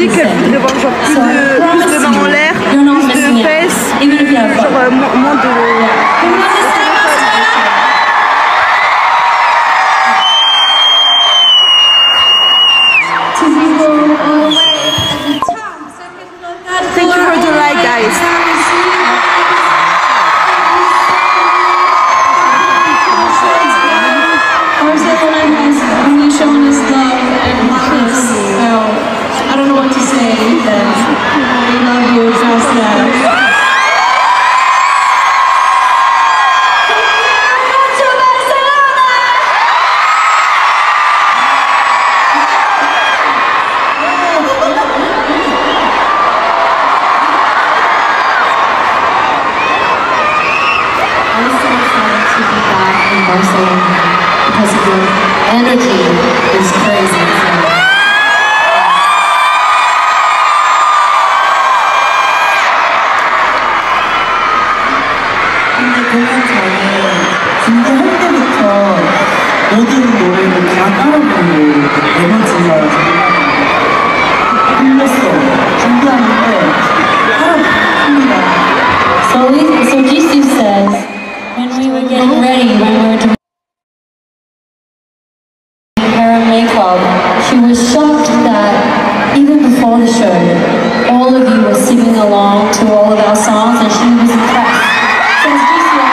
musique, elle voudrait voir genre plus de mains en l'air, plus de fesses, genre moins de... Thank you for the like, guys. Barcelona has really shown us love and hotness. So I don't know what to say. We love you, Barcelona. Barcelona because of your energy is crazy. 근데 공연 전에 진짜 할 때부터 모든 노래를 다 따라 부르고 에너지가 흘렸어. 준비하는데 따라 부릅니다. So Jisoo says, when we were getting ready, we were doing hair and makeup, she was shocked that even before the show, all of you were singing along to all of our songs and she was impressed. Says Jisoo.